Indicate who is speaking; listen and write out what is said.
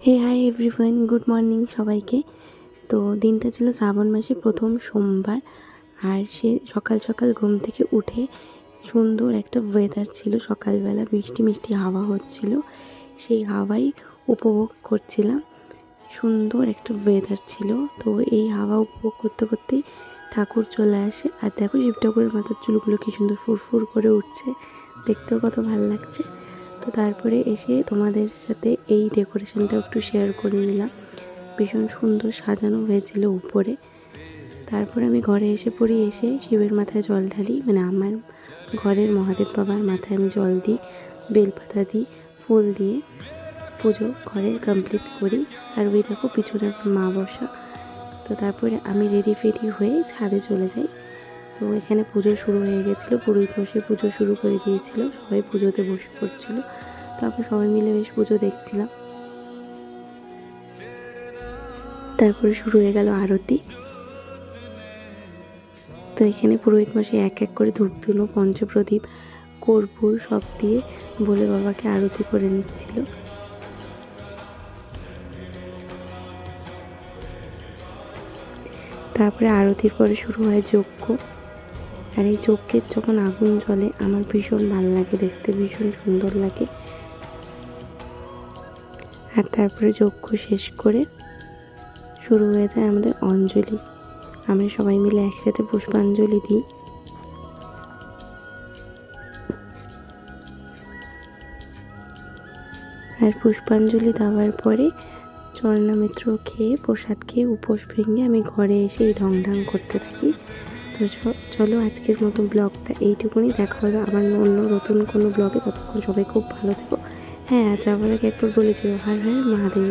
Speaker 1: হে hi everyone, good morning সবাইকে। তো দিনটা ছিল শ্রাবণ মাসে প্রথম সোমবার, আর সে সকাল সকাল ঘুম থেকে উঠে সুন্দর একটা ওয়েদার ছিল। সকালবেলা মিষ্টি মিষ্টি হাওয়া হচ্ছিল, সেই হাওয়াই উপভোগ করছিলাম। সুন্দর একটা ওয়েদার ছিল। তো এই হাওয়া উপভোগ করতে করতেই ঠাকুর চলে আসে। আর দেখো শিব ঠাকুরের মাথার চুলগুলো কি সুন্দর ফুরফুর করে উঠছে, দেখতেও কত ভালো লাগছে। তো তারপরে এসে তোমাদের সাথে এই ডেকোরেশনটা একটু শেয়ার করে নিলাম। ভীষণ সুন্দর সাজানো হয়েছিল উপরে। তারপরে আমি ঘরে এসে পড়ি, এসে শিবের মাথায় জল ঢালি, মানে আমার ঘরের মহাদেব বাবার মাথায় আমি জল দিই, বেলপাতা দিই, ফুল দিয়ে পুজো ঘরে কমপ্লিট করি। আর ওই দেখো পিছনে আমার মা বসা। তো তারপরে আমি রেডি ফেডি হয়ে ছাদে চলে যাই। তো এখানে পুজো শুরু হয়ে গেছিলো, পুরোহিত মশাই পুজো শুরু করে দিয়েছিল, সবাই পুজোতে বসে পড়ছিল। তারপর সবাই মিলে বেশ পুজো দেখছিলাম। তারপরে শুরু হয়ে গেল আরতি। তো এখানে পুরোহিত মশাই এক এক করে ধূপ ধুনো, পঞ্চপ্রদীপ, কর্পূর সব দিয়ে বলে বাবাকে আরতি করে নিচ্ছিল। তারপরে আরতির পরে শুরু হয় যজ্ঞ। আর এই যজ্ঞের যখন আগুন জ্বলে আমার ভীষণ ভালো লাগে দেখতে, ভীষণ সুন্দর লাগে। আর তারপরে যজ্ঞ শেষ করে শুরু হয়ে যায় আমাদের অঞ্জলি। আমরা সবাই মিলে একসাথে পুষ্পাঞ্জলি দিই। আর পুষ্পাঞ্জলি দেওয়ার পরে চরণামৃত খেয়ে, প্রসাদ খেয়ে, উপোস ভেঙে আমি ঘরে এসে এই ঢং করতে থাকি। তো চলো আজকের মতো ব্লগটা এইটুকুনি। দেখা হবে আবার অন্য নতুন কোনো ব্লগে। ততক্ষণ সবাই খুব ভালো থেকো। হ্যাঁ, আর যাওয়ার আগে একবার বলে যাবো, হর হর মহাদেব।